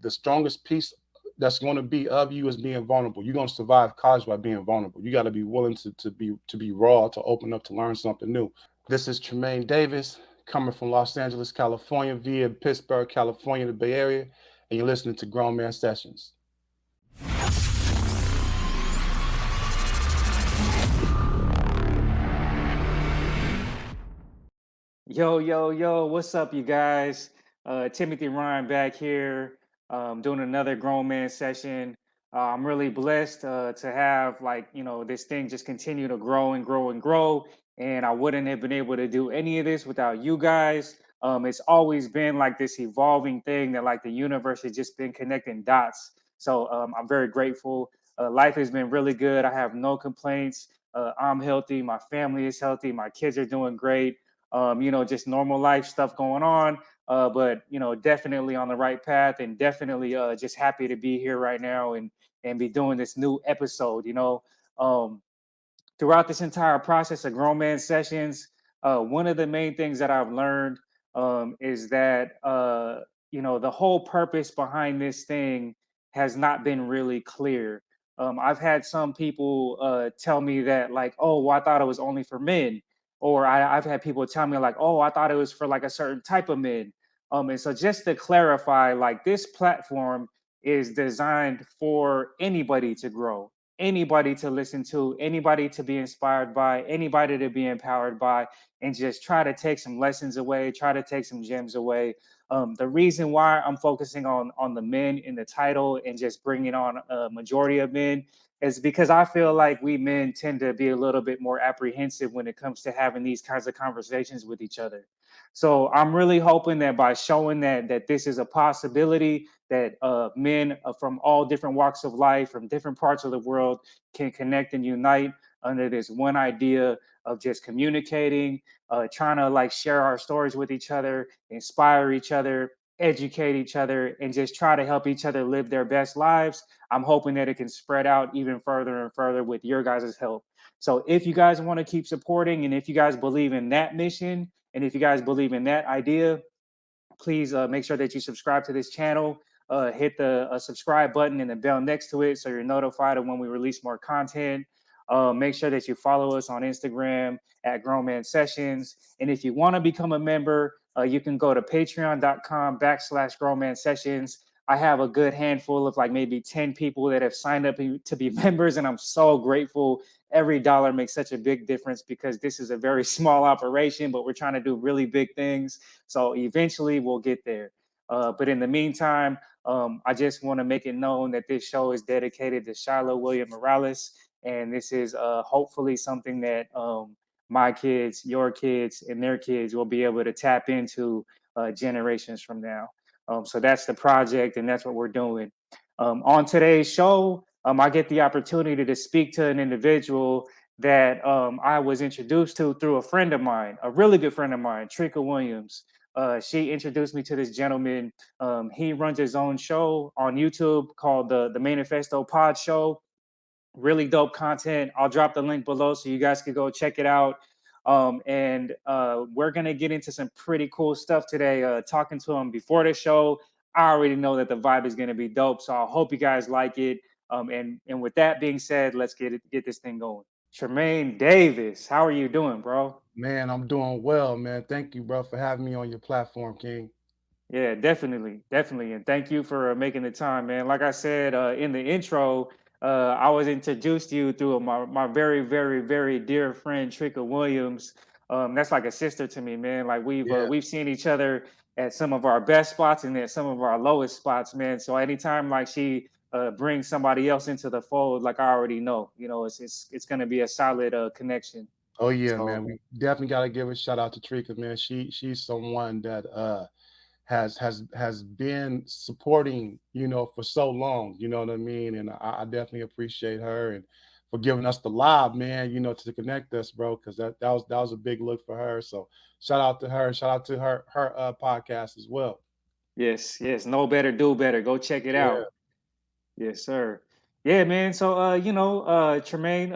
the strongest piece that's going to be of you is being vulnerable. You're going to survive college by being vulnerable. You got to be willing to be raw, to open up, to learn something new. This is Tremaine Davis coming from Los Angeles, California, via Pittsburgh, California, the Bay Area, and you're listening to Grown Man Sessions. Yo, yo, yo, what's up, you guys? Timothy Ryan back here, doing another grown man session. I'm really blessed to have this thing just continue to grow and grow and grow. And I wouldn't have been able to do any of this without you guys. It's always been like this evolving thing that like the universe has just been connecting dots. So I'm very grateful. Life has been really good. I have no complaints. I'm healthy. My family is healthy. My kids are doing great. Just normal life stuff going on. But definitely on the right path, and definitely just happy to be here right now and be doing this new episode. Um, Throughout this entire process of grown man sessions, one of the main things that I've learned is that the whole purpose behind this thing has not been really clear. I've had some people tell me that like, oh, well, I thought it was only for men, or I've had people tell me like, oh, I thought it was for like a certain type of men. And so just to clarify, like this platform is designed for anybody to grow, anybody to listen to, anybody to be inspired by, anybody to be empowered by, and just try to take some lessons away, try to take some gems away. The reason why I'm focusing on the men in the title and just bringing on a majority of men is because I feel like we men tend to be a little bit more apprehensive when it comes to having these kinds of conversations with each other. So I'm really hoping that by showing that this is a possibility, that men from all different walks of life, from different parts of the world, can connect and unite under this one idea of just communicating, trying to like share our stories with each other, inspire each other, educate each other, and just try to help each other live their best lives. I'm hoping that it can spread out even further and further with your guys' help. So if you guys want to keep supporting, and if you guys believe in that mission, and if you guys believe in that idea, please make sure that you subscribe to this channel. Hit the subscribe button and the bell next to it so you're notified of when we release more content. Make sure that you follow us on Instagram at Grown Man Sessions. And if you want to become a member, you can go to patreon.com/Grown Man Sessions. I have a good handful of like maybe 10 people that have signed up to be members, and I'm so grateful. Every dollar makes such a big difference because this is a very small operation, but we're trying to do really big things. So eventually we'll get there. But in the meantime, I just want to make it known that this show is dedicated to Shiloh William Morales. And this is hopefully something that my kids, your kids, and their kids will be able to tap into generations from now. So that's the project, and that's what we're doing. On today's show, I get the opportunity to speak to an individual that I was introduced to through a friend of mine, a really good friend of mine, Trika Williams. She introduced me to this gentleman. He runs his own show on YouTube called the Manifesto Pod Show. Really dope content. I'll drop the link below so you guys can go check it out. And we're gonna get into some pretty cool stuff today. Talking to him before the show, I already know that the vibe is gonna be dope. So I hope you guys like it. And with that being said, let's get this thing going. Tremaine Davis, how are you doing, bro? Man, I'm doing well, man. Thank you, bro, for having me on your platform, King. Yeah, definitely, definitely, and thank you for making the time, man. Like I said in the intro, I was introduced to you through my very, very, very dear friend Trika Williams. That's like a sister to me, man. Like Yeah. we've seen each other at some of our best spots and at some of our lowest spots, man. So anytime like she brings somebody else into the fold, like I already know, it's gonna be a solid connection. Oh yeah, man. So We definitely got to give a shout out to Trika, man. She's someone that has been supporting, for so long. You know what I mean? And I definitely appreciate her and for giving us the live, man. To connect us, bro, because that was a big look for her. So shout out to her. Shout out to her podcast as well. yes, yes, know better, do better. Go check it Yeah. out. Yes, sir. Yeah, man. So, Tremaine,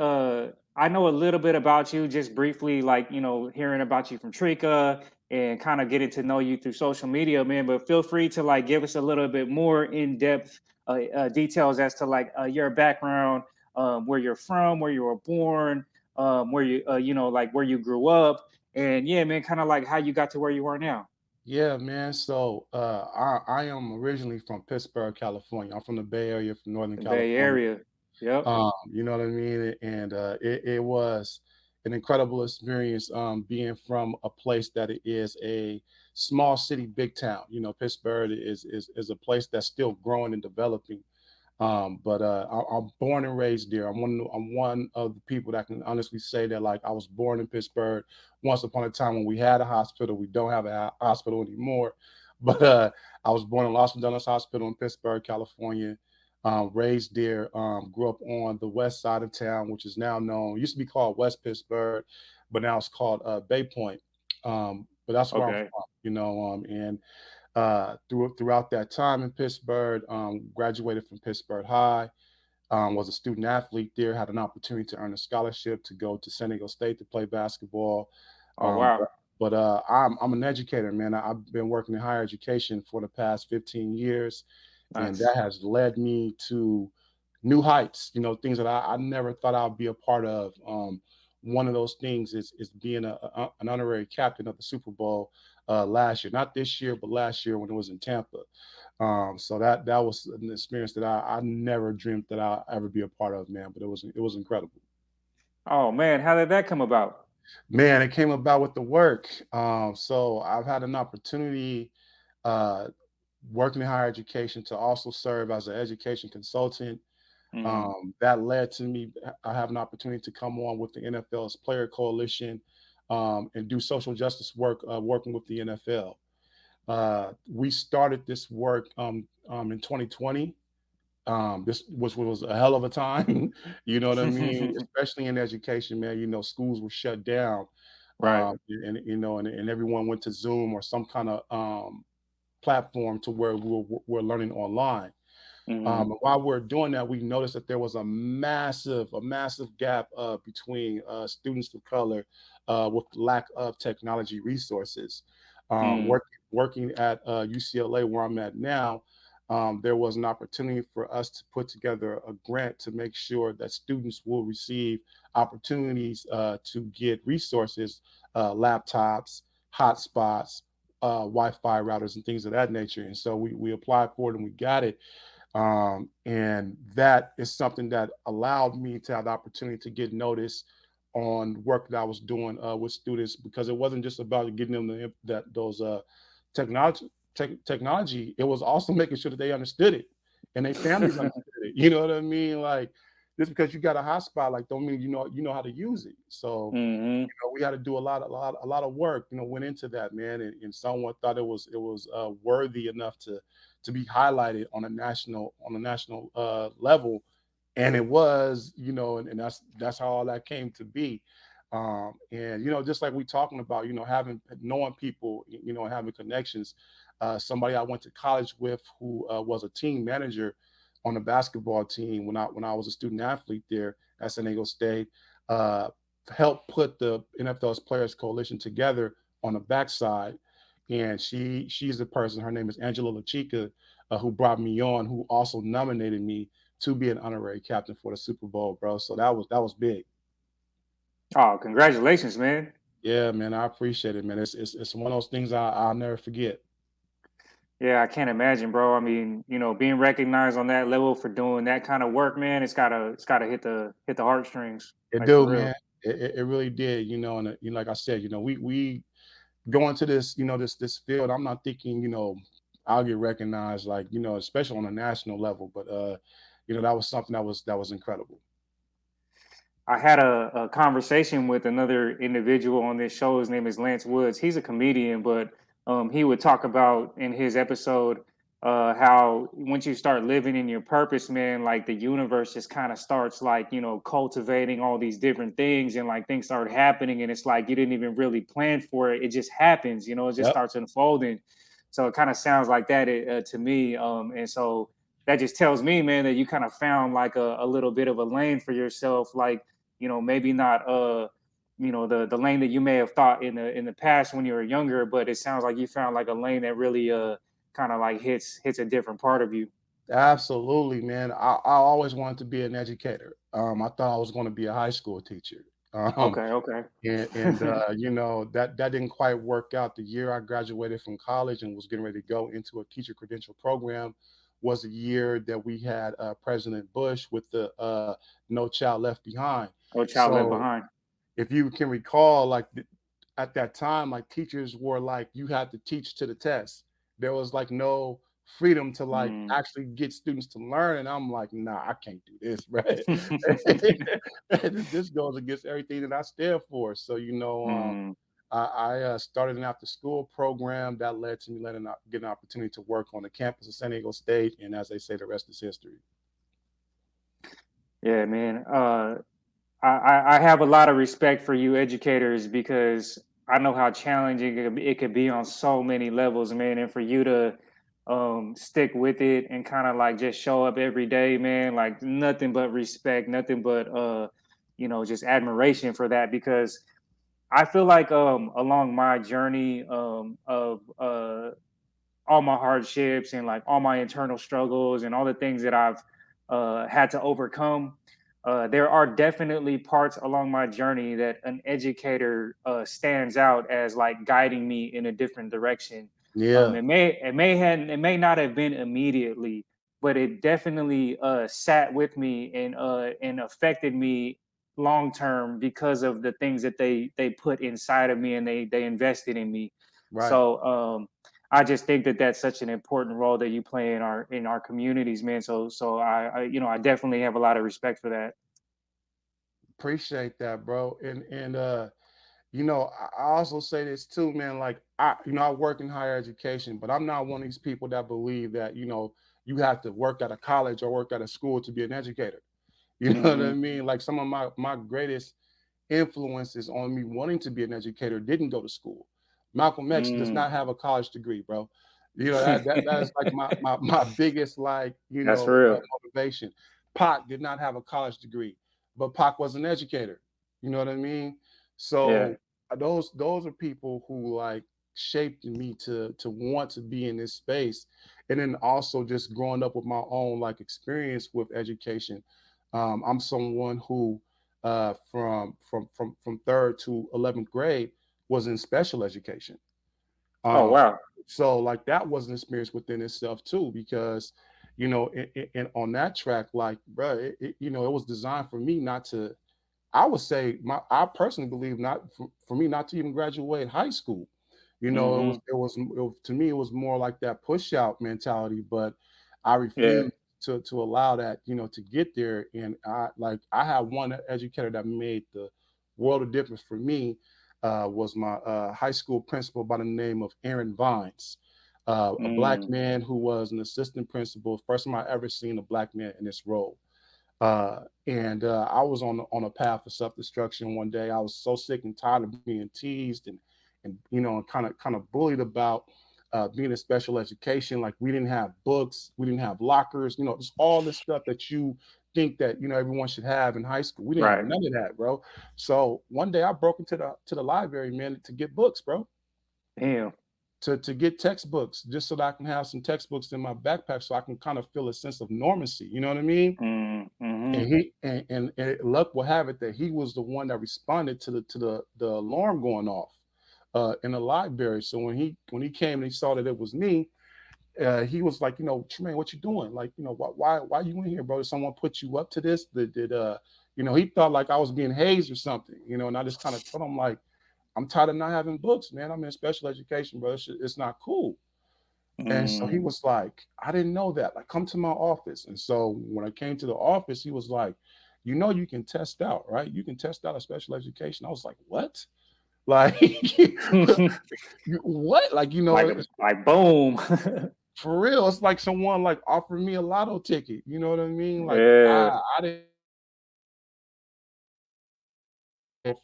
I know a little bit about you, just briefly, like, hearing about you from Trika. and kind of getting to know you through social media, man. But feel free to like give us a little bit more in depth details as to like your background, where you're from, where you were born, where you like where you grew up, and yeah, man, kind of like how you got to where you are now. Yeah, man. So I am originally from Pittsburgh, California. I'm from the Bay Area, from Northern The Bay California. Area. Yep. You know what I mean? And it was an incredible experience being from a place that is a small city, big town. You know, Pittsburgh is a place that's still growing and developing. I'm born and raised there. I'm one of the people that can honestly say that like I was born in Pittsburgh. Once upon a time when we had a hospital, we don't have a hospital anymore. But I was born in Los Angeles Hospital in Pittsburgh, California. Raised there. Grew up on the west side of town, which is now known. Used to be called West Pittsburgh, but now it's called Bay Point. But that's where I'm Okay. from. You know, and throughout that time in Pittsburgh. Graduated from Pittsburgh High. Was a student athlete there. Had an opportunity to earn a scholarship to go to San Diego State to play basketball. Oh Um, wow. but I'm an educator, man. I've been working in higher education for the past 15 years, and Nice. that has led me to new heights. You know, things that I never thought I'd be a part of. One of those things is being an honorary captain of the Super Bowl last year, not this year, but last year when it was in Tampa. So that was an experience that I never dreamed that I'd ever be a part of, man. But it was incredible. Oh man, how did that come about? Man, it came about with the work. So I've had an opportunity uh, working in higher education to also serve as an education consultant. Hmm. That led to me. I have an opportunity to come on with the NFL's Player Coalition and do social justice work, working with the NFL. We started this work in 2020. This which was a hell of a time, you know what I mean? Especially in education, man. You know, schools were shut down, Right. and you know, and everyone went to Zoom or some kind of platform to where we're learning online. Hmm. And while we're doing that, we noticed that there was a massive gap between students of color with lack of technology resources. Mm. Working at UCLA, where I'm at now, there was an opportunity for us to put together a grant to make sure that students will receive opportunities to get resources, laptops, hotspots, Wi-Fi routers, and things of that nature. And so we applied for it and we got it, and that is something that allowed me to have the opportunity to get noticed on work that I was doing with students, because it wasn't just about getting them that those technology technology. It was also making sure that they understood it and their families understood it. You know what I mean? Like, just because you got a hotspot, like, don't mean you know how to use it. So Hmm. we had to do a lot of work, went into that, man, and someone thought it was worthy enough to be highlighted on a national level, and it was, and that's how all that came to be. And just like we talking about, having knowing people, having connections. Somebody I went to college with who was a team manager on the basketball team when I was a student athlete there at San Diego State. Uh, Helped put the NFL's Players Coalition together on the backside. And she's the person. Her name is Angela LaChica, who brought me on, who also nominated me to be an honorary captain for the Super Bowl, bro. So that was big. Oh, congratulations, man. Yeah, man, I appreciate it, man. It's one of those things I'll never forget. Yeah, I can't imagine, bro. I mean, being recognized on that level for doing that kind of work, man, it's gotta hit the heartstrings, It like for do, man. real. It really did, and like I said, we go into this, this field. I'm not thinking, I'll get recognized, like, especially on a national level. But that was something that was incredible. I had a conversation with another individual on this show. His name is Lance Woods. He's a comedian, but he would talk about in his episode how once you start living in your purpose, man, like the universe just kind of starts like, cultivating all these different things and like things start happening. And it's like you didn't even really plan for it. It just happens, it just Yep. starts unfolding. So it kind of sounds like that to me. And so that just tells me, man, that you kind of found like a little bit of a lane for yourself, like maybe not the lane that you may have thought in the past when you were younger, but it sounds like you found like a lane that really kind of like hits a different part of you. Absolutely, man. I always wanted to be an educator. I thought I was going to be a high school teacher. Um, Okay, okay. and you know that didn't quite work out. The year I graduated from college and was getting ready to go into a teacher credential program was the year that we had President Bush with the No Child Left Behind. Oh, child left So behind. if you can recall, like at that time, like teachers were like you had to teach to the test. There was like no freedom to like Mm. actually get students to learn, and I'm like, nah, I can't do this, right? This goes against everything that I stand for. So Mm. I started an after school program that led to me getting an opportunity to work on the campus of San Diego State, and as they say, the rest is history. Yeah, man. I have a lot of respect for you educators because I know how challenging it could be on so many levels, man. And for you to stick with it and kind of like just show up every day, man, like nothing but respect, nothing but just admiration for that. Because I feel like along my journey of all my hardships and like all my internal struggles and all the things that I've had to overcome. There are definitely parts along my journey that an educator stands out as like guiding me in a different direction. Yeah, It may not have been immediately, but it definitely sat with me and affected me long term because of the things that they put inside of me and they invested in me. right. So I just think that that's such an important role that you play in our communities, man. So I definitely have a lot of respect for that. Appreciate that, bro. And I also say this too, man. Like I work in higher education, but I'm not one of these people that believe that you have to work at a college or work at a school to be an educator. You know what I Hmm. mean? Like some of my greatest influences on me wanting to be an educator didn't go to school. Malcolm X does Mm. not have a college degree, bro. That is like my biggest like That's real. motivation. Pac did not have a college degree, but Pac was an educator. You know what I mean? Yeah. So those are people who like shaped me to want to be in this space, and then also just growing up with my own like experience with education. I'm someone who from third to 11th grade was in special education. Oh Um, wow. so like that was an experience within itself too, because and on that track, like, bro, it was designed for me not to. I would say I personally believe not for me not to even graduate high school. Hmm. To me it was more like that push out mentality, but I Yeah. refused to allow that, to get there. And I had one educator that made the world of difference for me, was my high school principal by the name of Aaron Vines, a black Mm. man who was an assistant principal. First time I ever seen a black man in this role. And I was on a path of self destruction one day. I was so sick and tired of being teased and kind of bullied about being in special education. Like we didn't have books, we didn't have lockers. Just all this stuff that you think that everyone should have in high school. We didn't have Right. none of that, bro. So one day I broke into the library, man, to get books, bro. Damn. To get textbooks, just so that I can have some textbooks in my backpack, so I can kind of feel a sense of normalcy. You know what I mean? Mm. Hmm. And luck will have it that he was the one that responded to the alarm going off in the library. So when he came and he saw that it was me, he was like, Tremaine, what you doing? Like, why you in here, bro? Did someone put you up to this? He thought like I was being hazed or something, and I just kind of told him like, I'm tired of not having books, man. I'm in special education, bro. It's not cool. And so he Mm. was like, I didn't know that. Like, come to my office. And so when I came to the office, he was like, you can test out, right? You can test out a special education. I was like, what? Like, what? Like, like boom. for real. It's like someone like offered me a lotto ticket. You know what I mean? Like, Yeah. I didn't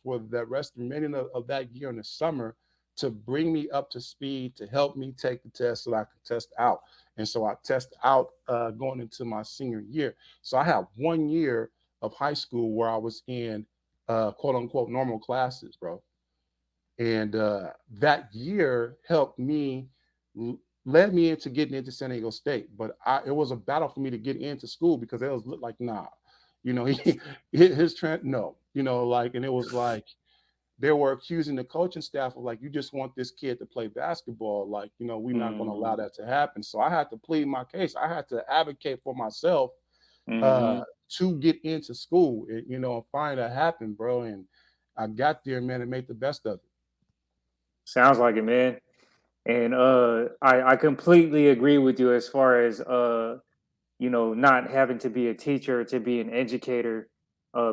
for the rest remaining of that year in the summer to bring me up to speed to help me take the test so that I could test out. And so I test out going into my senior year. So I had one year of high school where I was in quote unquote normal classes, bro. And that year helped me, led me into getting into San Diego State. But it was a battle for me to get into school because it was like, nah, he his trend, no, like, and it was like they were accusing the coaching staff of like, you just want this kid to play basketball, like, we're not going to allow Mm-hmm. that to happen. So I had to plead my case. I had to advocate for myself Mm-hmm. to get into school, and, and finally that happened, bro. And I got there, man, and made the best of it. Sounds like it, man. And I completely agree with you as far as not having to be a teacher to be an educator,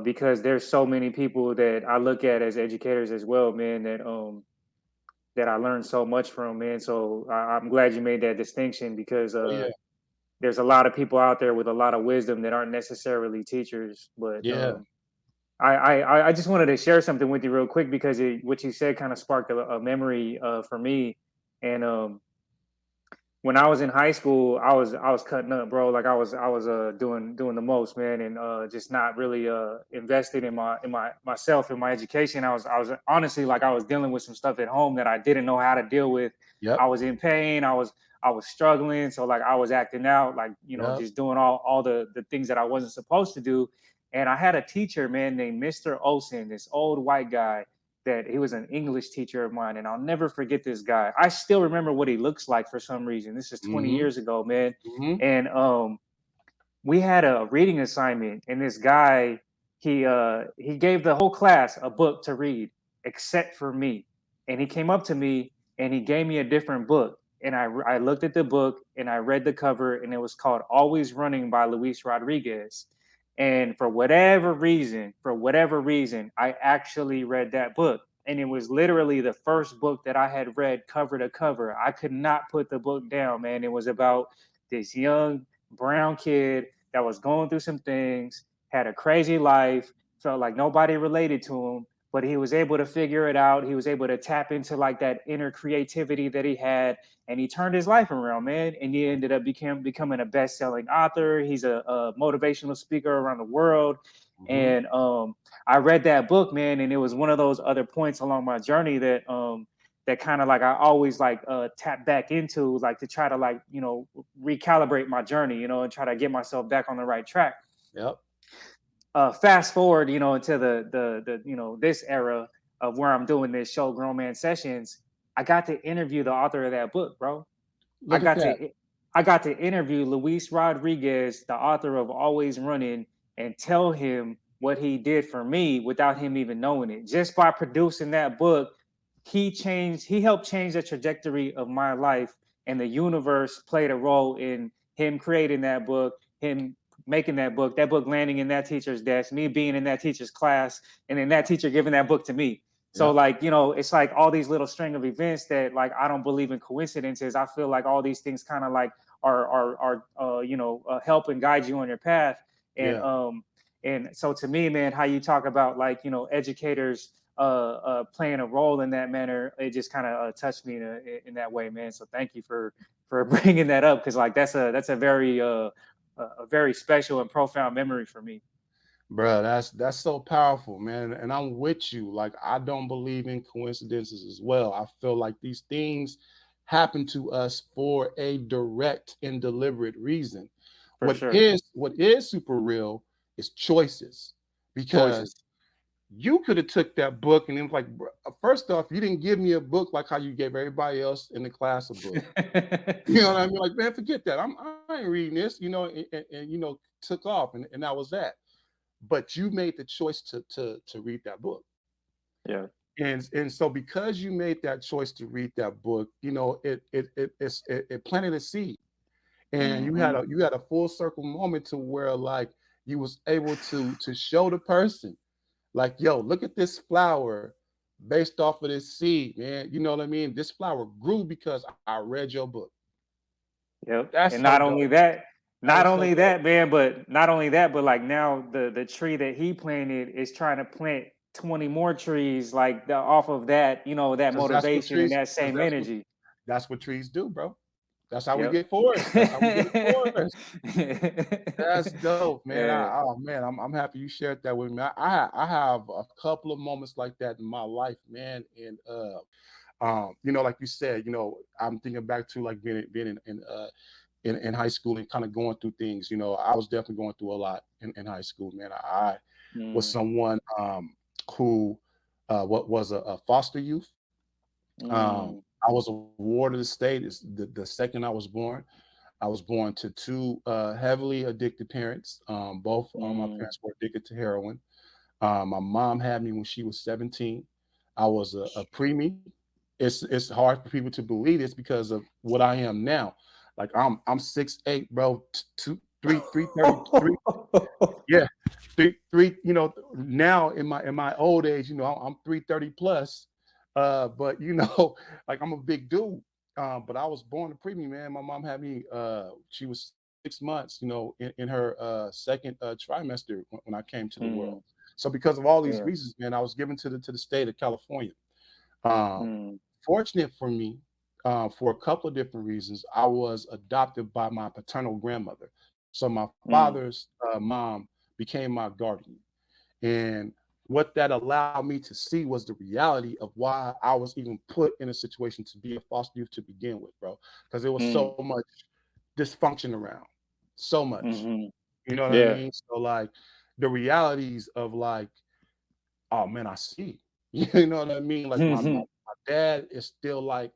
because there's so many people that I look at as educators as well, man, that I learned so much from, man. So I'm glad you made that distinction because Oh yeah, there's a lot of people out there with a lot of wisdom that aren't necessarily teachers. But yeah, I just wanted to share something with you real quick because what you said kind of sparked a memory for me. And when I was in high school, I was cutting up, bro. Like I was doing the most, man, and just not really invested in my myself in my education. I was honestly like I was dealing with some stuff at home that I didn't know how to deal with. yep, I was in pain. I was struggling, so like I was acting out, like yep. just doing all the things that I wasn't supposed to do. And I had a teacher, man, named Mr. Olson, this old white guy that he was an English teacher of mine, and I'll never forget this guy. I still remember what he looks like for some reason. This is 20 Mm-hmm. years ago, man. Mm-hmm. And we had a reading assignment, and this guy he gave the whole class a book to read except for me. And he came up to me and he gave me a different book, and I looked at the book and I read the cover, and it was called Always Running by Luis Rodriguez. And for whatever reason, I actually read that book, and it was literally the first book that I had read cover to cover. I could not put the book down, man. It was about this young brown kid that was going through some things, had a crazy life, felt like nobody related to him, but he was able to figure it out. He was able to tap into like that inner creativity that he had, and he turned his life around, man. And he ended up becoming a best-selling author. He's a motivational speaker around the world. Mm-hmm. And I read that book, man, and it was one of those other points along my journey that kind of like I always like tap back into, like to try to like recalibrate my journey, and try to get myself back on the right track. Yep. Fast forward, into the this era of where I'm doing this show, Grown Man Sessions. I got to interview the author of that book, bro. I Look at got that. to I got to interview Luis Rodriguez, the author of Always Running, and tell him what he did for me without him even knowing it. Just by producing that book, he helped change the trajectory of my life, and the universe played a role in him creating that book, him making that book landing in that teacher's desk, me being in that teacher's class, and then that teacher giving that book to me. So Yep. like, it's like all these little string of events that like I don't believe in coincidences. I feel like all these things kind of like are help and guide you on your path. And Yeah. so to me, man, how you talk about like educators playing a role in that manner, it just kind of touched me in that way, man. So thank you for bringing that up, because like that's a very special and profound memory for me. Bro, that's so powerful, man. And I'm with you. Like, I don't believe in coincidences as well. I feel like these things happen to us for a direct and deliberate reason. For What sure. is super real is choices. Because Choices. you could have took that book and then like, first off, you didn't give me a book like how you gave everybody else in the class a book. You know what I mean? Like, man, forget that. I ain't reading this, and took off, and that was that. But you made the choice to read that book. Yeah. And so because you made that choice to read that book, it planted a seed. And Hmm. you had a full circle moment to where like you was able to show the person like, yo, look at this flower based off of this seed, man. You know what I mean? This flower grew because I read your book. Yep. That's And so not dope. only that, That not is so only dope. that, man, but not only that, but like now the tree that he planted is trying to plant 20 more trees like off of that, that Because that's what motivation and trees, that because same energy. that's what trees do, bro. That's how we Yep. get forced. That's how we get forced. That's dope, man. Yeah. Oh man, I'm happy you shared that with me. I have a couple of moments like that in my life, man. And like you said, I'm thinking back to like being in high school and kind of going through things. I was definitely going through a lot in high school, man. I was Mm, someone who what was a foster youth. mm, I was a ward of the state. Is the second I was born. I was born to two heavily addicted parents. Both my mm, parents were addicted to heroin. My mom had me when she was 17. I was a preemie. It's hard for people to believe this because of what I am now. Like I'm 6'8", bro. Two, three, 333. Yeah, three. Now in my old age, I'm 330 plus. But like I'm a big dude. But I was born a preemie, man. My mom had me. She was 6 months, in her second trimester when I came to the world. mm, So because of all these yeah. reasons, man, I was given to the state of California. Um, Mm, Fortunate for me, for a couple of different reasons, I was adopted by my paternal grandmother. So my mm, father's mom became my guardian. And what that allowed me to see was the reality of why I was even put in a situation to be a foster youth to begin with, bro. Because there was mm, so much dysfunction around, so much. mhm. You know what I Yeah. mean? So like the realities of like, oh man, I see. You know what I mean? Like my dad is still like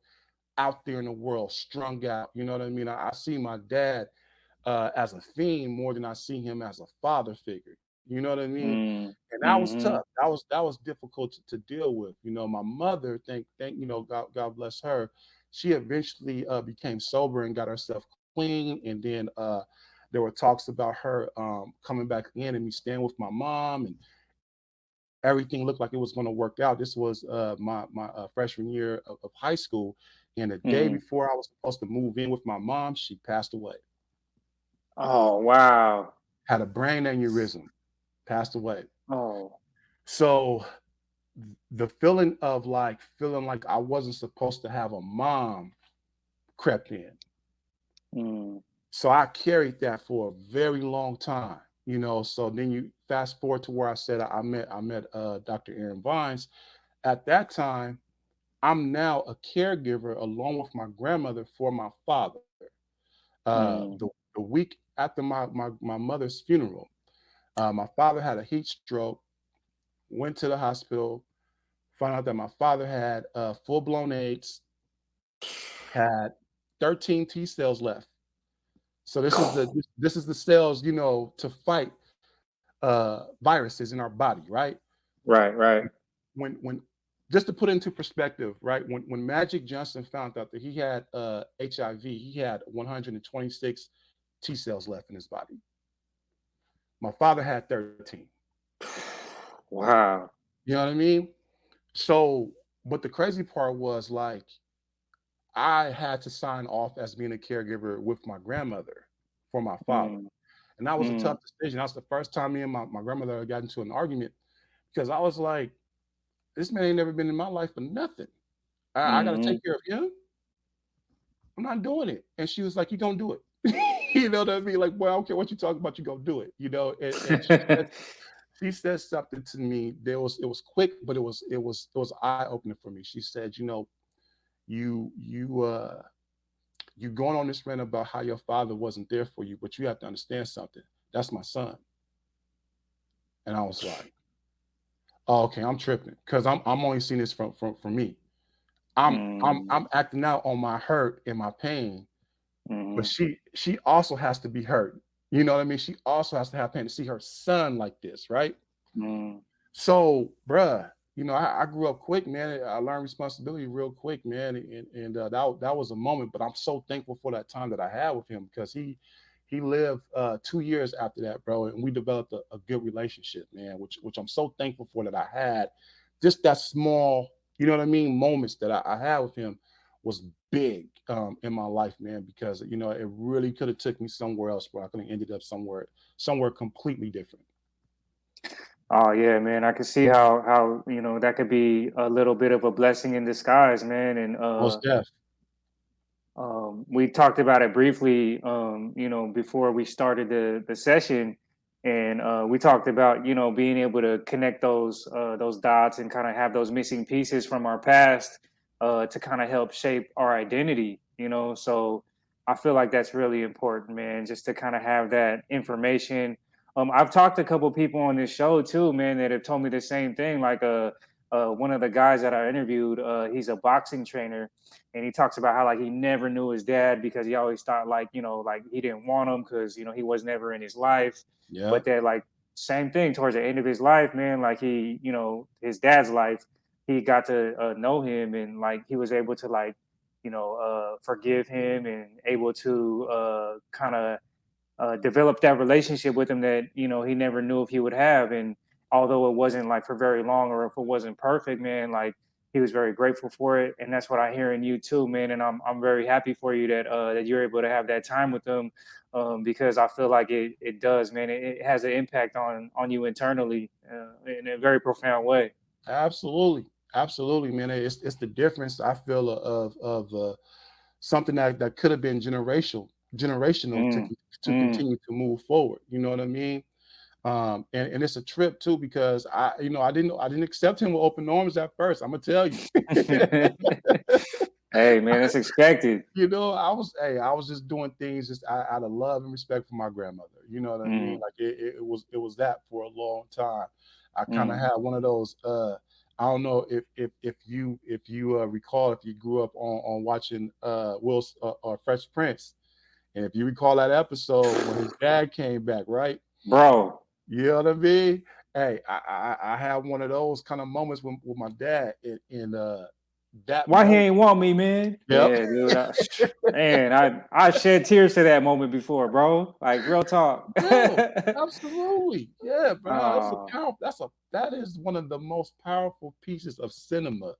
out there in the world, strung out. You know what I mean? I see my dad as a fiend more than I see him as a father figure. You know what I mean? Mm, And that was tough. mhm, That was difficult to deal with. My mother, thank God bless her. She eventually became sober and got herself clean. And then there were talks about her coming back in and me staying with my mom, and everything looked like it was going to work out. This was my freshman year of high school, and the day mhm. before I was supposed to move in with my mom, she passed away. Oh, wow. Had a brain aneurysm, passed away. Oh. So the feeling of like feeling like I wasn't supposed to have a mom crept in. Mm, So I carried that for a very long time. So then you fast forward to where I said I met Dr. Aaron Vines. At that time, I'm now a caregiver along with my grandmother for my father. The mm, the week after my mother's funeral, my father had a heat stroke, went to the hospital, found out that my father had full blown AIDS, had 13 T cells left. So this is the cells, to fight viruses in our body, right? right, right. When just to put it into perspective, right? When Magic Johnson found out that he had HIV, he had 126 T cells left in his body. My father had 13. Wow. You know what I mean? So, but the crazy part was like I had to sign off as being a caregiver with my grandmother for my father. Mm, And that was a mm, tough decision. That was the first time me and my grandmother got into an argument because I was like, this man ain't never been in my life for nothing. I got to mhm. take care of him. I'm not doing it. And she was like, you going to do it. You know what I mean? Like, boy, I don't care what you talk about, you going to do it. And she said something to me. It was quick, but it was eye opening for me. She said, you you uh you going on this rant about how your father wasn't there for you, but you have to understand something. That's my son. And I was like, oh, okay, I'm tripping because I'm only seeing this from me. I'm Mm, I'm acting out on my hurt and my pain, but mhm, she also has to be hurt. You know what I mean? She also has to have pain to see her son like this, right? mm. So, bruh, I grew up quick, man. I learned responsibility real quick, man, and that was a moment. But I'm so thankful for that time that I had with him because he lived 2 years after that, bro, and we developed a good relationship, man. Which I'm so thankful for that I had. Just that small, you know what I mean, moments that I had with him was big in my life, man, because it really could have took me somewhere else, where I could have ended up somewhere completely different. Oh yeah, man. I can see how that could be a little bit of a blessing in disguise, man. And Most deaf. We talked about it briefly, before we started the session, and we talked about being able to connect those dots and kind of have those missing pieces from our past to kind of help shape our identity. So I feel like that's really important, man, just to kind of have that information. I've talked to a couple people on this show too, man, that have told me the same thing. Like one of the guys that I interviewed, he's a boxing trainer, and he talks about how like he never knew his dad because he always thought like like he didn't want him because he was never in his life, Yeah, but that like same thing towards the end of his life, man, like he his dad's life, he got to know him, and like he was able to like forgive him and able to kind of develop that relationship with him that he never knew if he would have. And although it wasn't like for very long, or if it wasn't perfect, man, like he was very grateful for it. And that's what I hear in you too, man. And I'm very happy for you that that you're able to have that time with them, because I feel like it does, man. It has an impact on you internally in a very profound way. absolutely, absolutely, man. It's the difference I feel of something that could have been generational Mm, to mm. continue to move forward. You know what I mean? And it's a trip too because I didn't accept him with open arms at first. I'm gonna tell you. Hey, man, it's expected. I was just doing things just out of love and respect for my grandmother. You know what I mean? Mm, Like it was that for a long time. I kind of mm. had one of those. I don't know if you recall if you grew up on watching Will or Fresh Prince, and if you recall that episode when his dad came back, right? Bro, You know what I mean? Hey, I had one of those kind of moments with my dad in that why he moment. ain't want me, man? Yep. Yeah, dude. Man, I shed tears to that moment before, bro. Like real talk. Bro, absolutely. Yeah, bro. Oh, That is one of the most powerful pieces of cinema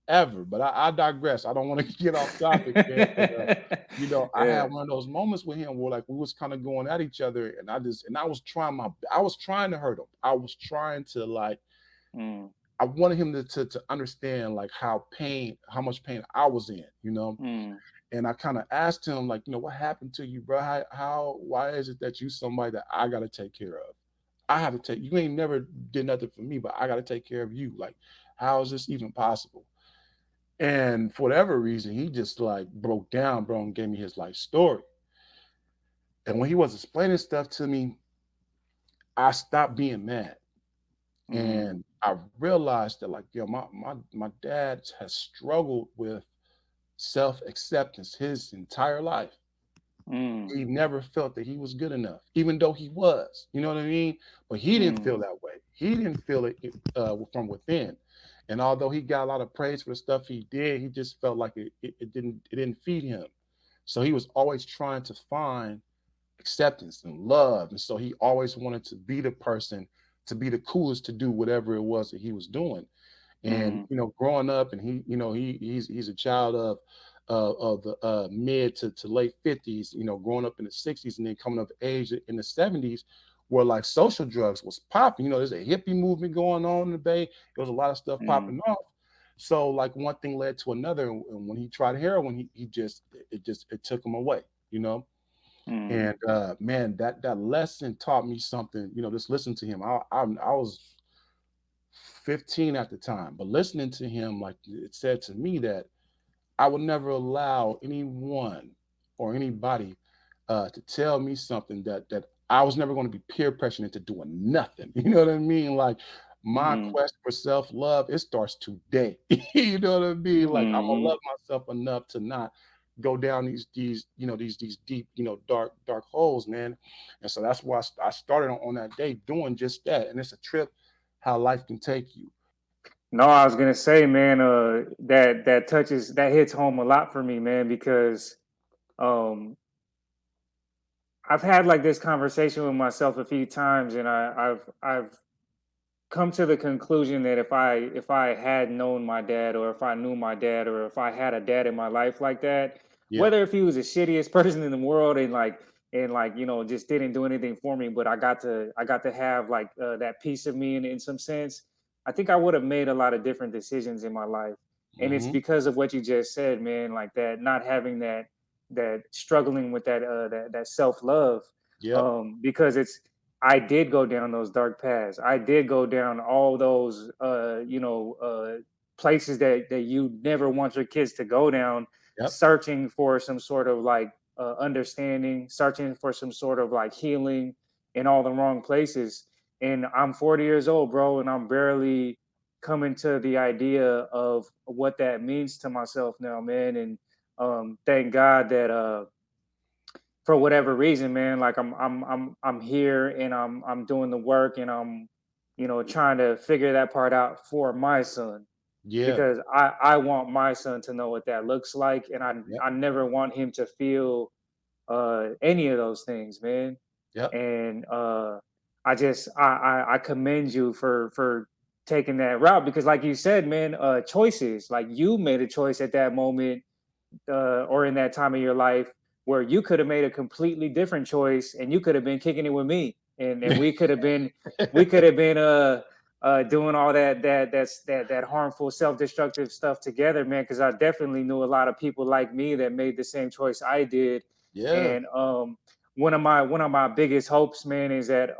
ever. But I digress. I don't want to get off topic, man. But I had yeah. one of those moments with him where like we was kind of going at each other, and I was trying to hurt him. I was trying to like Mm, I wanted him to understand like how much pain I was in, mm, and I kind of asked him, like, what happened to you, bro? Why is it that you somebody that I got to take care of? I have to take, you ain't never did nothing for me, but I got to take care of you. Like, how is this even possible? And for whatever reason, he just like broke down, bro, and gave me his life story. And when he was explaining stuff to me, I stopped being mad. mm, And I realized that, like, my dad has struggled with self acceptance his entire life. mm, He never felt that he was good enough, even though he was. You know what I mean? But he didn't mm, feel that way. He didn't feel it from within. And although he got a lot of praise for the stuff he did, he just felt like it didn't feed him. So he was always trying to find acceptance and love. And so he always wanted to be the person, to be the coolest to do whatever it was that he was doing. And mm, growing up, and he's a child of the mid to late 50s, growing up in the 60s and then coming of age in the 70s, where like social drugs was popping. There's a hippie movement going on in the Bay. There was a lot of stuff mm, popping off. So like one thing led to another, and when he tried heroin, it took him away. You know, mm, and man, that lesson taught me something. Just listen to him. I was 15 at the time, but listening to him, like it said to me that I would never allow anyone or anybody to tell me something that I was never going to be peer pressured into doing nothing. You know what I mean? Like my mm, quest for self love, it starts today. You know what I mean? Like I'm gonna mm. love myself enough to not go down these deep dark holes, man. And so that's why I started on that day doing just that. And it's a trip how life can take you. No, I was gonna say, man, that hits home a lot for me, man, because um I've had like this conversation with myself a few times, and I've come to the conclusion that if I had known my dad, or if I knew my dad, or if I had a dad in my life like that, Yeah. whether if he was the shittiest person in the world, and just didn't do anything for me, but I got to have like that piece of me in some sense, I think I would have made a lot of different decisions in my life. And it's Hmm. because of what you just said, man, like that not having that struggling with that self love, Yep. because it's I did go down those dark paths. I did go down all those places that you never want your kids to go down, Yep. searching for some sort of like understanding, searching for some sort of like healing in all the wrong places. And I'm 40 years old, bro, and I'm barely coming to the idea of what that means to myself now, man. And thank God that for whatever reason, man, like I'm here and I'm doing the work and I'm trying to figure that part out for my son, Yeah. because I want my son to know what that looks like, and Yep. I never want him to feel any of those things, man. Yep. And I commend you for taking that route, because like you said, man, choices, like you made a choice at that moment, or in that time of your life, where you could have made a completely different choice and you could have been kicking it with me, and we could have been doing all that harmful self-destructive stuff together, man, because I definitely knew a lot of people like me that made the same choice I did. Yeah. And one of my biggest hopes, man, is that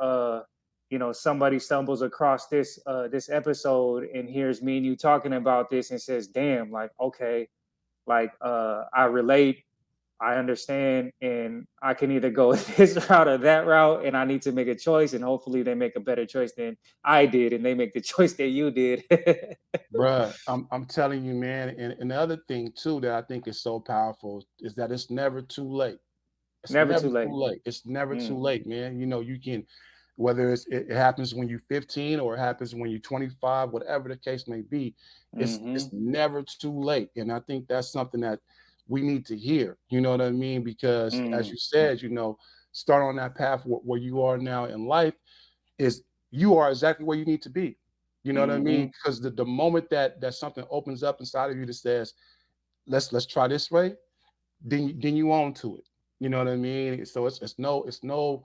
somebody stumbles across this episode and hears me and you talking about this and says, damn, like, okay, like I relate, I understand, and I can either go this route or that route, and I need to make a choice, and hopefully they make a better choice than I did, and they make the choice that you did. Bruh, I'm telling you, man. And the other thing too that I think is so powerful is that it's never too late. It's Never never too too late. late. It's never too Mm, late, man. You can, whether it happens when you're 15 or it happens when you're 25, whatever the case may be, it's mm-hmm, never too late. And I think that's something that we need to hear. You know what I mean? Because as mm, you said, start on that path where you are now in life is you are exactly where you need to be. You know what I mm-hmm, mean? Because the moment that something opens up inside of you that says, let's try this way, then you on to it. You know what I mean? So it's no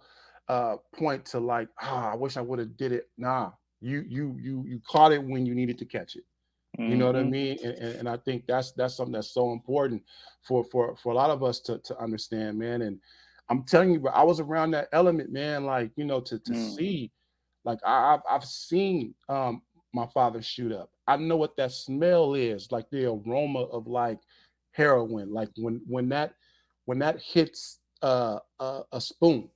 point to like, I wish I would have did it. Nah, you caught it when you needed to catch it. You know what I mm-hmm, mean? And I think that's something that's so important for a lot of us to understand, man. And I'm telling you, bro, I was around that element, man. Like, to mm, see, like I've seen my father shoot up. I know what that smell is, like the aroma of like heroin, like when that hits a spoon.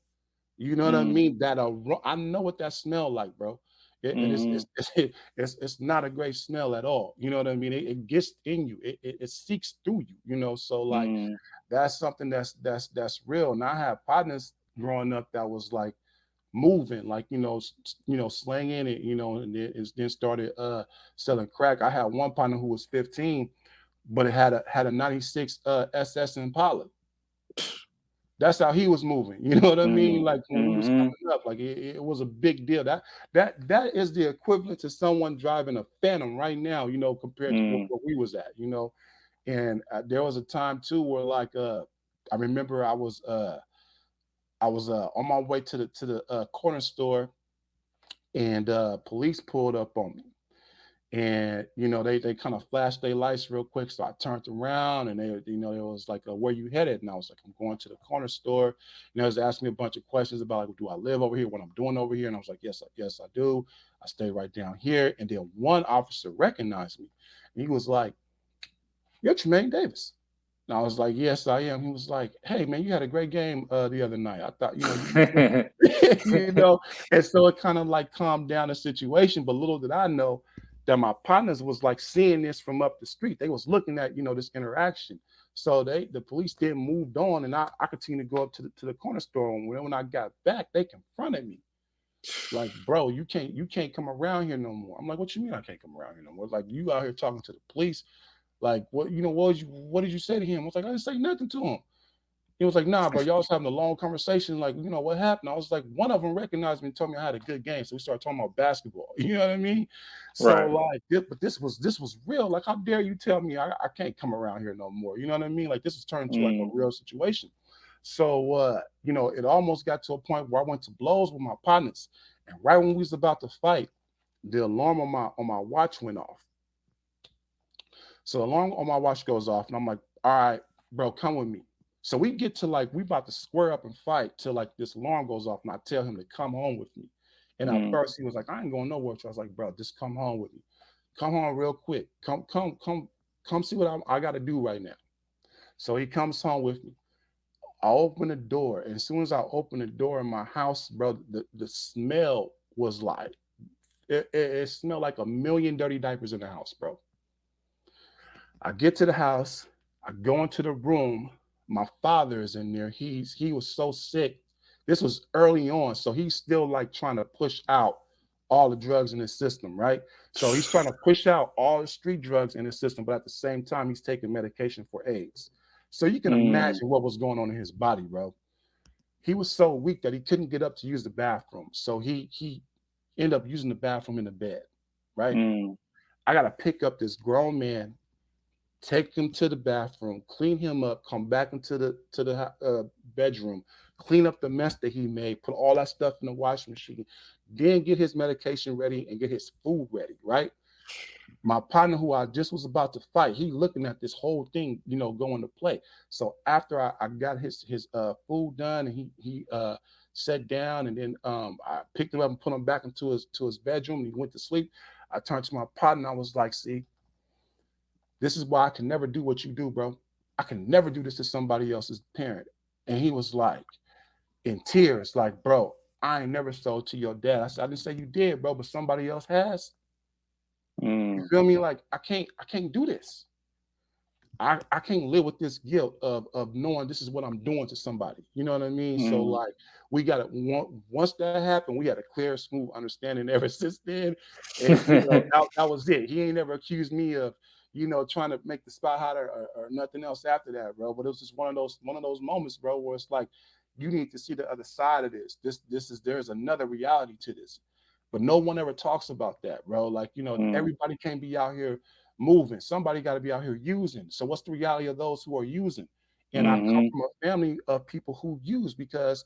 You know what I mm, mean? I know what that smell like, bro. And it's mm, it's, it's not a great smell at all. You know what I mean? It gets in you. It seeks through you. So like mm, that's something that's real. And I have partners growing up that was like moving, like slanging it, and then started selling crack. I had one partner who was 15, but it had a 96 SS Impala. That's how he was moving. You know what I mean? mm, Like when we was mm, coming up, like it was a big deal. That is the equivalent to someone driving a Phantom right now. Compared to where, mm, where we was at. And there was a time too where like I remember I was on my way to the corner store, and police pulled up on me. And they kind of flashed their lights real quick, so I turned around, and it was like, where you headed? And I was like, I'm going to the corner store. They was asking me a bunch of questions about, like, do I live over here, what I'm doing over here? And I was like, yes, I do. I stay right down here. And then one officer recognized me, and he was like, you're Tremaine Davis. And I was like, yes, I am. He was like, hey, man, you had a great game the other night. I thought, you and so it kind of like calmed down the situation. But little did I know that my partners was like seeing this from up the street. They was looking at, this interaction. So the police then moved on, and I continued to go up to the corner store. And when I got back, they confronted me. Like, bro, you can't come around here no more. I'm like, what you mean I can't come around here no more? Like, you out here talking to the police. Like, what did you say to him? I was like, I didn't say nothing to him. He was like, nah, bro, y'all was having a long conversation. Like, what happened? I was like, one of them recognized me and told me I had a good game. So we started talking about basketball. You know what I mean? So right. like, but this was real. Like, how dare you tell me I can't come around here no more? You know what I mean? Like, this was turned into like a Mm, real situation. So it almost got to a point where I went to blows with my partners. And right when we was about to fight, the alarm on my watch went off. So the alarm on my watch goes off, and I'm like, all right, bro, come with me. So we get to like we about to square up and fight till like this alarm goes off, and I tell him to come home with me. And at mm, first he was like, I ain't going nowhere. So I was like, bro, just come home with me. Come home real quick. Come see what I got to do right now. So he comes home with me. I open the door, and as soon as I open the door in my house, bro, the smell was like it smelled like a million dirty diapers in the house, bro. I get to the house, I go into the room. My father is in there. He was so sick. This was early on, so he's still like trying to push out all the drugs in his system, right? So he's trying to push out all the street drugs in his system, but at the same time, he's taking medication for AIDS. So you can mm, imagine what was going on in his body, bro. He was so weak that he couldn't get up to use the bathroom. So he ended up using the bathroom in the bed, right? mm, I gotta pick up this grown man, take him to the bathroom, clean him up, come back into the bedroom, clean up the mess that he made, put all that stuff in the washing machine, then get his medication ready and get his food ready, right? My partner who I just was about to fight, he looking at this whole thing, going to play. So after I got his food done and he sat down and then I picked him up and put him back into his bedroom and he went to sleep. I turned to my partner and I was like, see, this is why I can never do what you do, bro. I can never do this to somebody else's parent. And he was like in tears, like, bro, I ain't never sold to your dad. I said, I didn't say you did, bro, but somebody else has. You mm, feel me? Like I can't do this. I can't live with this guilt of knowing this is what I'm doing to somebody. You know what I mean? So mm, like we got to once that happened, we had a clear, smooth understanding ever since then. And that was it. He ain't never accused me of trying to make the spot hotter or nothing else after that, bro. But it was just one of those moments, bro, where it's like you need to see the other side of this. This is there's another reality to this. But no one ever talks about that, bro. Like, mm, everybody can't be out here moving. Somebody got to be out here using. So what's the reality of those who are using? And I come mhm, from a family of people who use because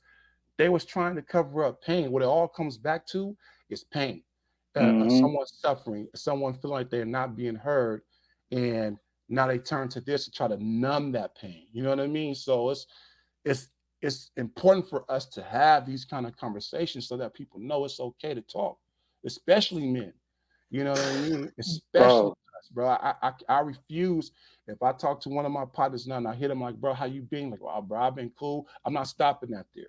they was trying to cover up pain. What it all comes back to is pain. mhm, Someone suffering, someone feeling like they're not being heard, and now they turn to this to try to numb that pain. You know what I mean? So it's it's important for us to have these kind of conversations so that people know it's okay to talk, especially men. You know what I mean? Especially bro. us, bro. I refuse. If I talk to one of my partners now and I hit him like, bro, how you been? Like, oh, bro, I've been cool. I'm not stopping that there.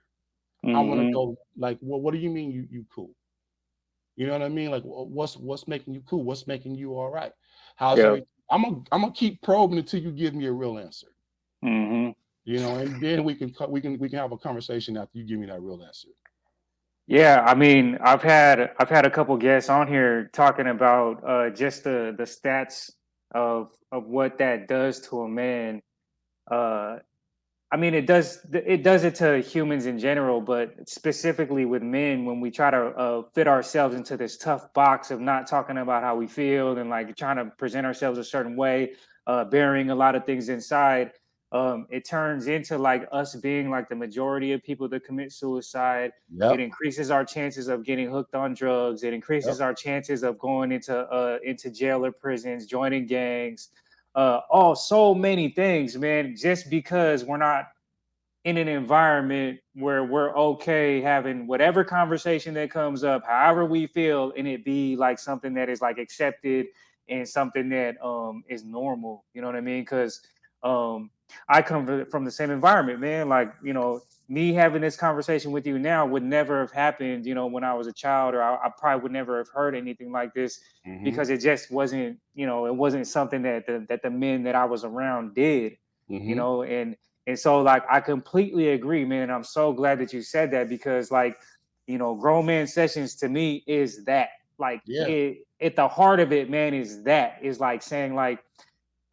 I want to Mhm, go like, well, what do you mean you cool? You know what I mean? Like, what's making you cool? What's making you all right? How's yep, everything? I'm gonna keep probing until you give me a real answer. mhm. And then we can have a conversation after you give me that real answer. Yeah, I mean, I've had a couple guests on here talking about just the stats of what that does to a man. Uh, I mean, it does it to humans in general, but specifically with men, when we try to fit ourselves into this tough box of not talking about how we feel and like trying to present ourselves a certain way, burying a lot of things inside, it turns into like us being like the majority of people that commit suicide. It Yep. increases our chances of getting hooked on drugs. It Yep. increases our chances of going into jail or prisons, joining gangs, so many things, man, just because we're not in an environment where we're okay having whatever conversation that comes up, however we feel, and it be like something that is like accepted and something that is normal. You know what I mean? Because um I come from the same environment, man. Like, me having this conversation with you now would never have happened, when I was a child, or I probably would never have heard anything like this Mm-hmm. because it just wasn't, it wasn't something that the men that I was around did, Mm-hmm. and so, like, I completely agree, man. I'm so glad that you said that because, like, grown man sessions to me is that, like, Yeah. it at the heart of it, man, is like saying, like,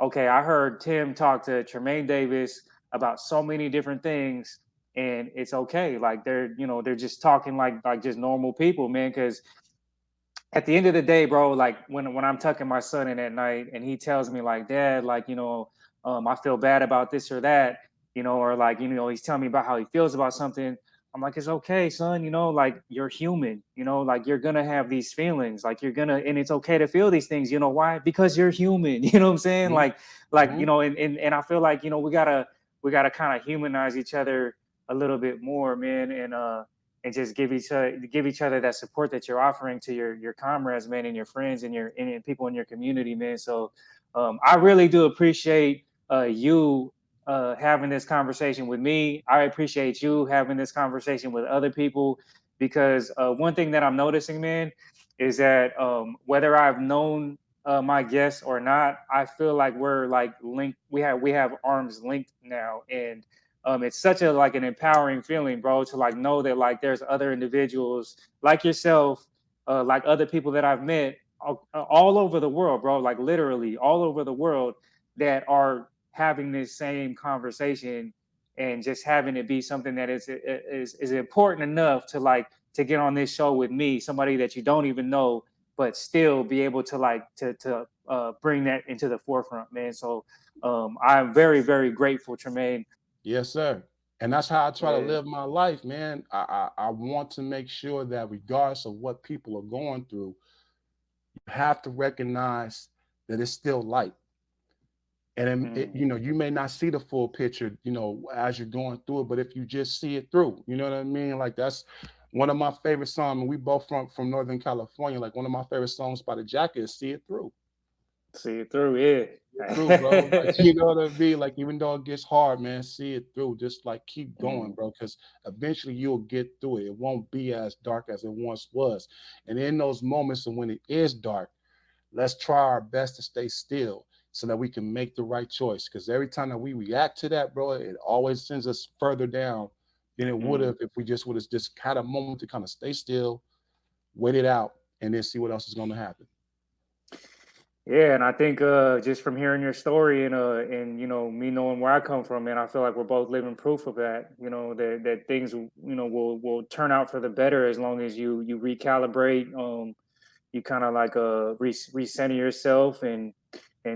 okay, I heard Tim talk to Tremaine Davis about so many different things, and it's okay. Like, they're just talking like just normal people, man. Because at the end of the day, bro, like when I'm tucking my son in at night and he tells me like, Dad, like, I feel bad about this or that, or like, he's telling me about how he feels about something. I'm like, it's okay, son, like you're human, like you're gonna have these feelings, like and it's okay to feel these things. You know why? Because you're human. You know what I'm saying? Mm-hmm. Like, Mm-hmm. and I feel like, we gotta we got to kind of humanize each other a little bit more, man, and just give each other that support that you're offering to your comrades, man, and your friends and your people in your community, man. So I really do appreciate you having this conversation with me. I appreciate you having this conversation with other people because one thing that I'm noticing, man, is that whether I've known my guests or not, I feel like we're like linked. We have arms linked now, and it's such a like an empowering feeling, bro, to like know that like there's other individuals like yourself, like other people that I've met all over the world, bro, like literally all over the world that are having this same conversation and just having it be something that is important enough to like to get on this show with me, somebody that you don't even know, but still be able to like to bring that into the forefront, man. So I'm very very grateful, Tremaine. Yes, sir. And that's how I try to Yeah. live my life, man. I want to make sure that regardless of what people are going through, you have to recognize that it's still light. And Mm. you know, you may not see the full picture, you know, as you're going through it, but if you just see it through, you know what I mean? Like that's one of my favorite songs. And we both from Northern California. Like one of my favorite songs by the Jacket is "See It Through." See it through, See it through, bro. Like yeah. you know what I mean? Like even though it gets hard, man, see it through. Just like keep going, Mm. bro. Because eventually you'll get through it. It won't be as dark as it once was. And in those moments of when it is dark, let's try our best to stay still so that we can make the right choice. Because every time that we react to that, bro, it always sends us further down than it would Mm. have if we just would have just had a moment to kind of stay still, wait it out, and then see what else is going to happen. Yeah, and I think just from hearing your story and you know me knowing where I come from, man, I feel like we're both living proof of that. You know that things will turn out for the better as long as you recalibrate. You kind of like recenter yourself and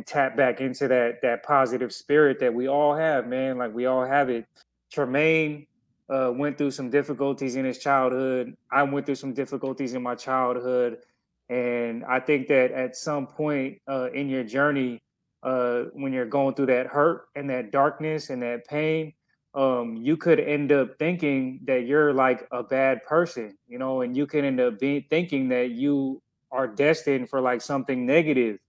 tap back into that positive spirit that we all have, man. Like we all have it. Tremaine went through some difficulties in his childhood. I went through some difficulties in my childhood, and I think that at some point in your journey, when you're going through that hurt and that darkness and that pain, you could end up thinking that you're like a bad person, you know, and you could end up being thinking that you are destined for like something negative.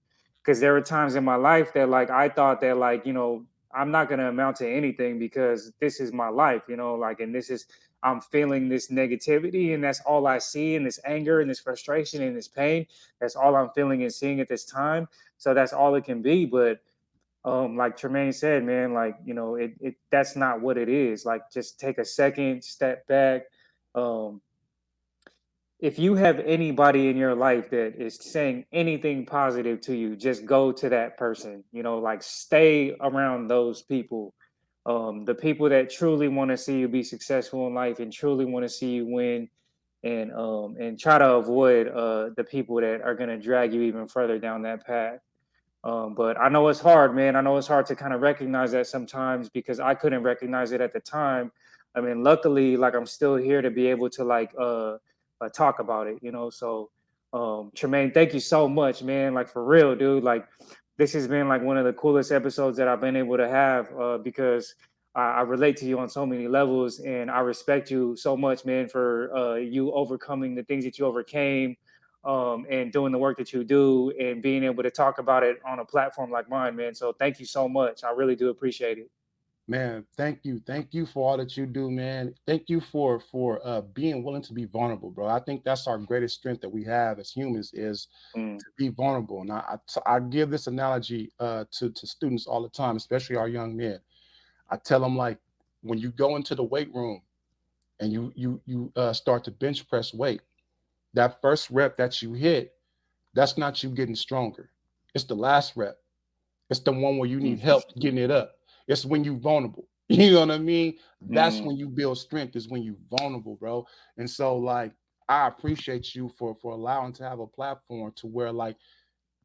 Because there were times in my life that like I thought that like, you know, I'm not gonna amount to anything because this is my life, you know, like and this is I'm feeling this negativity and that's all I see and this anger and this frustration and this pain. That's all I'm feeling and seeing at this time. So that's all it can be. But like Tremaine said, man, like, you know, it that's not what it is. Like just take a second, step back. Um, if you have anybody in your life that is saying anything positive to you, just go to that person. You know, like stay around those people. The people that truly want to see you be successful in life and truly want to see you win, and try to avoid the people that are going to drag you even further down that path. But I know it's hard, man. I know it's hard to kind of recognize that sometimes because I couldn't recognize it at the time. I mean, luckily, like I'm still here to be able to like talk about it, you know. So, Tremaine, thank you so much, man. Like for real, dude. Like this has been like one of the coolest episodes that I've been able to have because I relate to you on so many levels, and I respect you so much, man, for you overcoming the things that you overcame and doing the work that you do and being able to talk about it on a platform like mine, man. So thank you so much. I really do appreciate it. Man, thank you for all that you do, man. Thank you for being willing to be vulnerable, bro. I think that's our greatest strength that we have as humans is Mm. to be vulnerable. And I give this analogy to students all the time, especially our young men. I tell them like when you go into the weight room and you start to bench press weight, that first rep that you hit, that's not you getting stronger. It's the last rep. It's the one where you need help getting it up. It's when you vulnerable. You know what I mean? That's Mm. when you build strength, is when you vulnerable, bro. And so like I appreciate you for allowing to have a platform to where like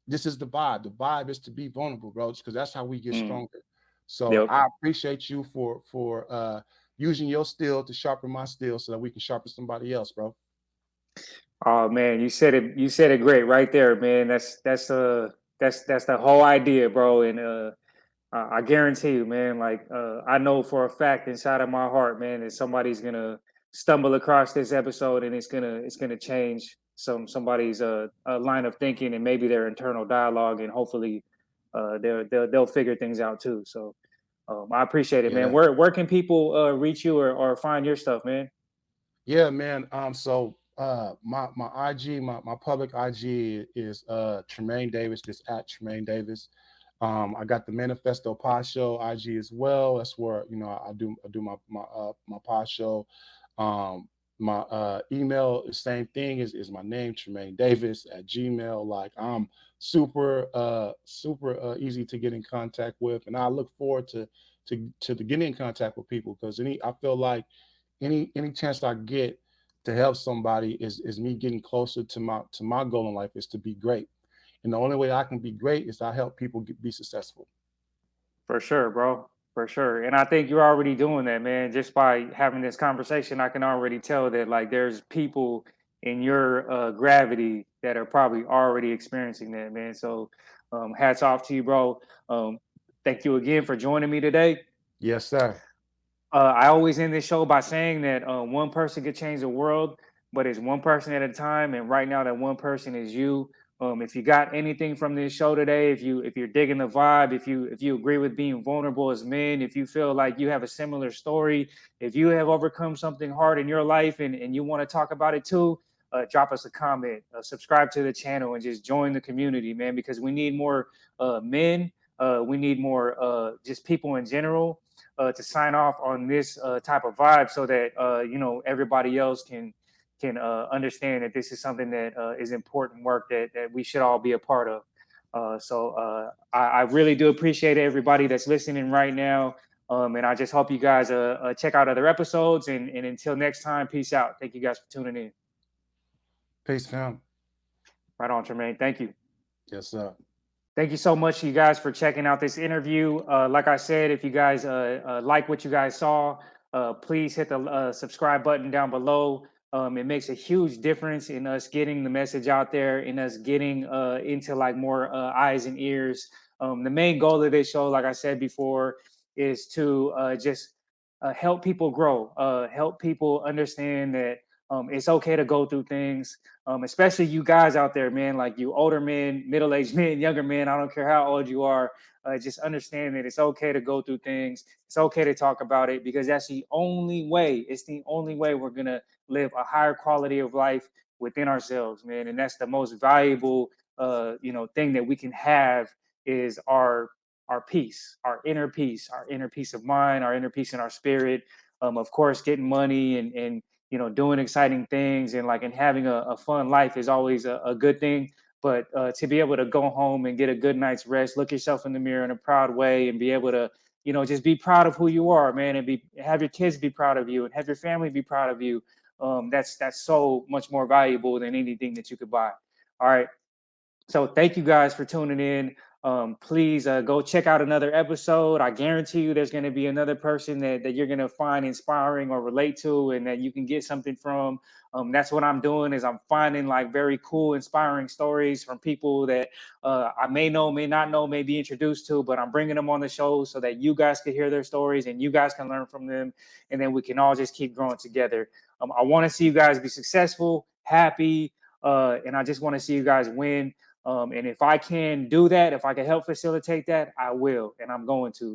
this is the vibe. The vibe is to be vulnerable, bro, because that's how we get Mm. stronger. So Yep. I appreciate you for using your steel to sharpen my steel so that we can sharpen somebody else, bro. Oh man, you said it. You said it great right there, man. That's the whole idea, bro. And I guarantee you, man. Like I know for a fact inside of my heart, man, that somebody's gonna stumble across this episode, and it's gonna change somebody's line of thinking and maybe their internal dialogue, and hopefully they'll figure things out too. So I appreciate it, man. Yeah. Where can people reach you or find your stuff, man? Yeah, man. So my IG, my public IG is Tremaine Davis, just at Tremaine Davis. I got the Manifesto Pod Show IG as well. That's where I do my pod show. My email, the same thing is my name, Tremaine Davis at Gmail. Like I'm super easy to get in contact with, and I look forward to getting in contact with people because any I feel like any chance I get to help somebody is me getting closer to my goal in life is to be great. And the only way I can be great is I help people be successful. For sure, bro. For sure. And I think you're already doing that, man. Just by having this conversation, I can already tell that like there's people in your gravity that are probably already experiencing that, man. So hats off to you, bro. Um, thank you again for joining me today. Yes, sir. I always end this show by saying that one person could change the world, but it's one person at a time. And right now, that one person is you. If you got anything from this show today, if you're digging the vibe, if you agree with being vulnerable as men, if you feel like you have a similar story, if you have overcome something hard in your life and you want to talk about it too, drop us a comment, subscribe to the channel, and just join the community, man. Because we need more men. We need more just people in general to sign off on this type of vibe so that everybody else can understand that this is something that is important work that we should all be a part of. I really do appreciate everybody that's listening right now. And I just hope you guys check out other episodes. And until next time, peace out. Thank you guys for tuning in. Peace, fam. Right on, Tremaine. Thank you. Yes, sir. Thank you so much, you guys, for checking out this interview. Like I said, if you guys like what you guys saw, please hit the subscribe button down below. It makes a huge difference in us getting the message out there, in us getting into like more eyes and ears. The main goal of this show, like I said before, is to just help people grow, help people understand that it's okay to go through things, especially you guys out there, man, like you older men, middle aged men, younger men. I don't care how old you are. Just understand that it's okay to go through things. It's okay to talk about it because that's the only way. It's the only way we're gonna live a higher quality of life within ourselves, man. And that's the most valuable, thing that we can have is our peace, our inner peace of mind, our inner peace in our spirit. Of course, getting money and doing exciting things and having a fun life is always a good thing, but to be able to go home and get a good night's rest, look yourself in the mirror in a proud way, and be able to just be proud of who you are, man, and be have your kids be proud of you and have your family be proud of you. That's so much more valuable than anything that you could buy. All right, so thank you guys for tuning in. Please go check out another episode. I guarantee you there's going to be another person that you're going to find inspiring or relate to and that you can get something from. That's what I'm doing is I'm finding like very cool, inspiring stories from people that I may know, may not know, may be introduced to, but I'm bringing them on the show so that you guys can hear their stories and you guys can learn from them. And then we can all just keep growing together. I want to see you guys be successful, happy, and I just want to see you guys win. And if I can do that, if I can help facilitate that, I will, and I'm going to.